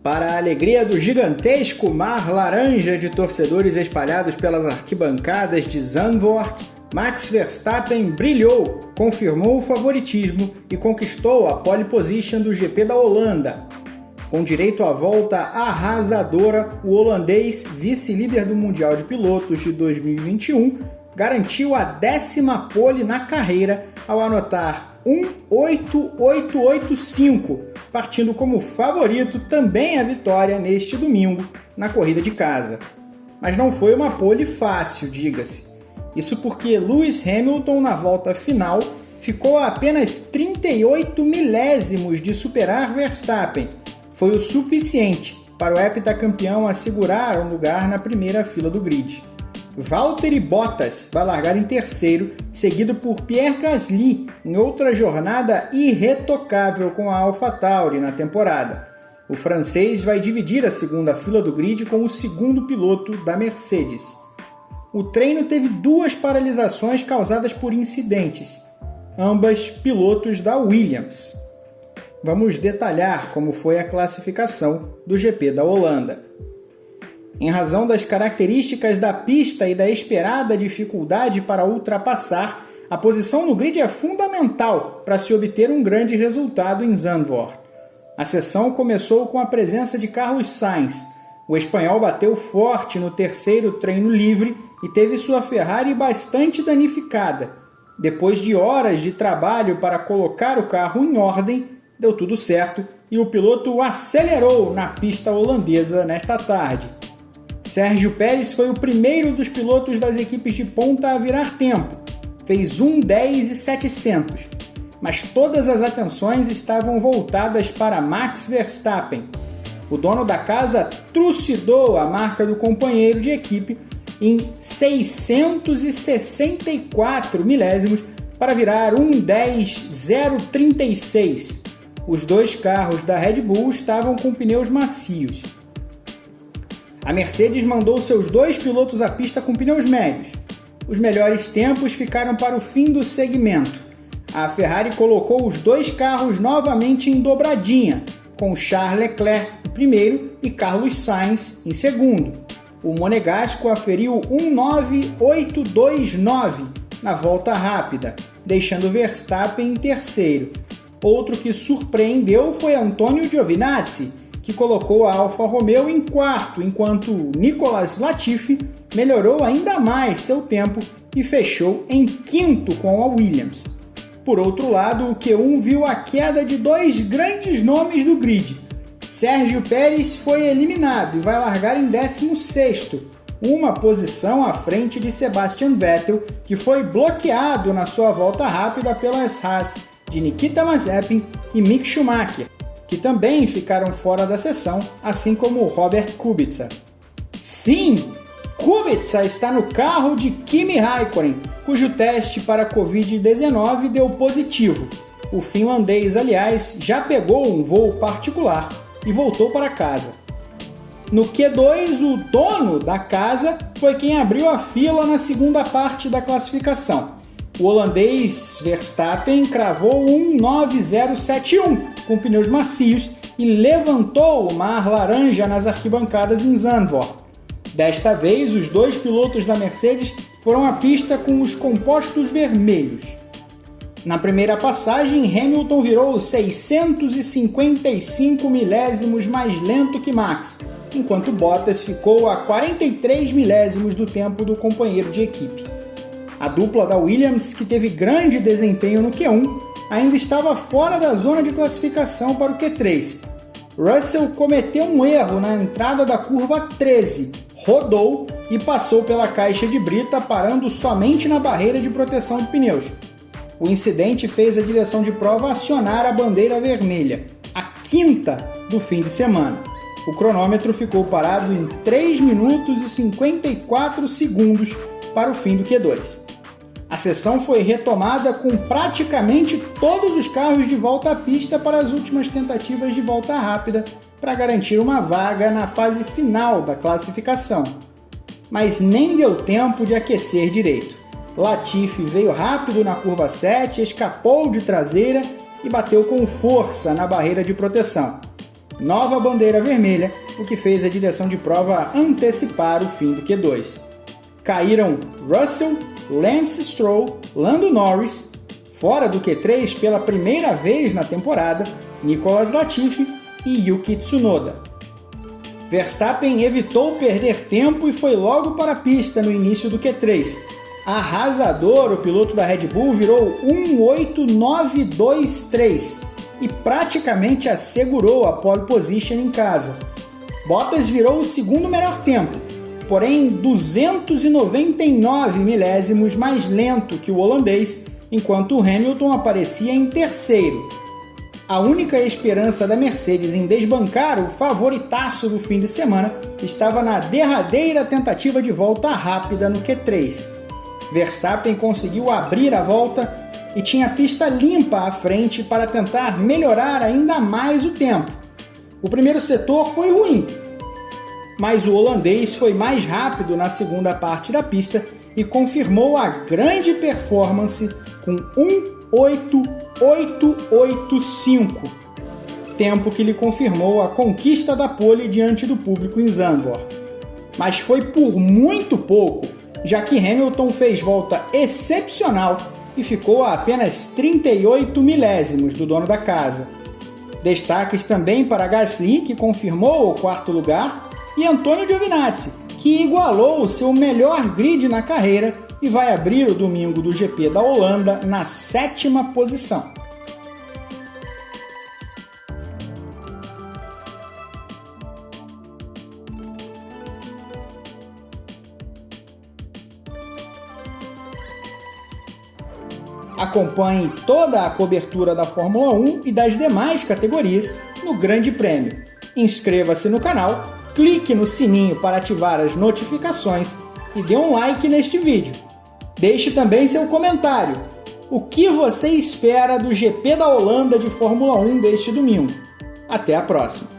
Para a alegria do gigantesco mar laranja de torcedores espalhados pelas arquibancadas de Zandvoort, Max Verstappen brilhou, confirmou o favoritismo e conquistou a pole position do GP da Holanda. Com direito à volta arrasadora, o holandês, vice-líder do Mundial de Pilotos de 2021, garantiu a 10ª pole na carreira ao anotar 1.8885, partindo como favorito também a vitória neste domingo na corrida de casa. Mas não foi uma pole fácil, diga-se. Isso porque Lewis Hamilton, na volta final, ficou a apenas 38 milésimos de superar Verstappen. Foi o suficiente para o heptacampeão assegurar um lugar na primeira fila do grid. Valtteri Bottas vai largar em terceiro, seguido por Pierre Gasly, em outra jornada irretocável com a AlphaTauri na temporada. O francês vai dividir a segunda fila do grid com o segundo piloto da Mercedes. O treino teve 2 paralisações causadas por incidentes, ambas pilotos da Williams. Vamos detalhar como foi a classificação do GP da Holanda. Em razão das características da pista e da esperada dificuldade para ultrapassar, a posição no grid é fundamental para se obter um grande resultado em Zandvoort. A sessão começou com a presença de Carlos Sainz. O espanhol bateu forte no terceiro treino livre e teve sua Ferrari bastante danificada. Depois de horas de trabalho para colocar o carro em ordem, deu tudo certo e o piloto acelerou na pista holandesa nesta tarde. Sérgio Pérez foi o primeiro dos pilotos das equipes de ponta a virar tempo. Fez 1:10.700, mas todas as atenções estavam voltadas para Max Verstappen. O dono da casa trucidou a marca do companheiro de equipe em 664 milésimos para virar 1:10.036. Os 2 carros da Red Bull estavam com pneus macios. A Mercedes mandou seus 2 pilotos à pista com pneus médios. Os melhores tempos ficaram para o fim do segmento. A Ferrari colocou os 2 carros novamente em dobradinha, com Charles Leclerc em primeiro e Carlos Sainz em segundo. O monegasco aferiu 1.9829 na volta rápida, deixando Verstappen em terceiro. Outro que surpreendeu foi Antonio Giovinazzi, que colocou a Alfa Romeo em quarto, enquanto Nicolas Latifi melhorou ainda mais seu tempo e fechou em quinto com a Williams. Por outro lado, o Q1 viu a queda de 2 grandes nomes do grid. Sérgio Pérez foi eliminado e vai largar em 16º, uma posição à frente de Sebastian Vettel, que foi bloqueado na sua volta rápida pelas Haas de Nikita Mazepin e Mick Schumacher, que também ficaram fora da sessão, assim como Robert Kubica. Sim, Kubica está no carro de Kimi Räikkönen, cujo teste para a Covid-19 deu positivo. O finlandês, aliás, já pegou um voo particular e voltou para casa. No Q2, o dono da casa foi quem abriu a fila na segunda parte da classificação. O holandês Verstappen cravou 1.9071 com pneus macios e levantou o mar laranja nas arquibancadas em Zandvoort. Desta vez, os 2 pilotos da Mercedes foram à pista com os compostos vermelhos. Na primeira passagem, Hamilton virou 655 milésimos mais lento que Max, enquanto Bottas ficou a 43 milésimos do tempo do companheiro de equipe. A dupla da Williams, que teve grande desempenho no Q1, ainda estava fora da zona de classificação para o Q3. Russell cometeu um erro na entrada da curva 13, rodou e passou pela caixa de brita, parando somente na barreira de proteção de pneus. O incidente fez a direção de prova acionar a bandeira vermelha, a 5ª do fim de semana. O cronômetro ficou parado em 3 minutos e 54 segundos para o fim do Q2. A sessão foi retomada com praticamente todos os carros de volta à pista para as últimas tentativas de volta rápida para garantir uma vaga na fase final da classificação. Mas nem deu tempo de aquecer direito. Latifi veio rápido na curva 7, escapou de traseira e bateu com força na barreira de proteção. nova bandeira vermelha, o que fez a direção de prova antecipar o fim do Q2. Caíram Russell, Lance Stroll, Lando Norris, fora do Q3 pela primeira vez na temporada, Nicolas Latifi e Yuki Tsunoda. Verstappen evitou perder tempo e foi logo para a pista no início do Q3. Arrasador, o piloto da Red Bull virou 1.8.923 e praticamente assegurou a pole position em casa. Bottas virou o segundo melhor tempo, porém 299 milésimos mais lento que o holandês, enquanto o Hamilton aparecia em terceiro. A única esperança da Mercedes em desbancar o favoritaço do fim de semana estava na derradeira tentativa de volta rápida no Q3. Verstappen conseguiu abrir a volta e tinha pista limpa à frente para tentar melhorar ainda mais o tempo. O primeiro setor foi ruim, mas o holandês foi mais rápido na segunda parte da pista e confirmou a grande performance com 1.8.885, tempo que lhe confirmou a conquista da pole diante do público em Zandvoort. Mas foi por muito pouco, já que Hamilton fez volta excepcional e ficou a apenas 38 milésimos do dono da casa. Destaques também para Gasly, que confirmou o quarto lugar, e Antonio Giovinazzi, que igualou o seu melhor grid na carreira e vai abrir o domingo do GP da Holanda na 7ª posição. Acompanhe toda a cobertura da Fórmula 1 e das demais categorias no Grande Prêmio. Inscreva-se no canal, clique no sininho para ativar as notificações e dê um like neste vídeo. Deixe também seu comentário. O que você espera do GP da Holanda de Fórmula 1 deste domingo? Até a próxima!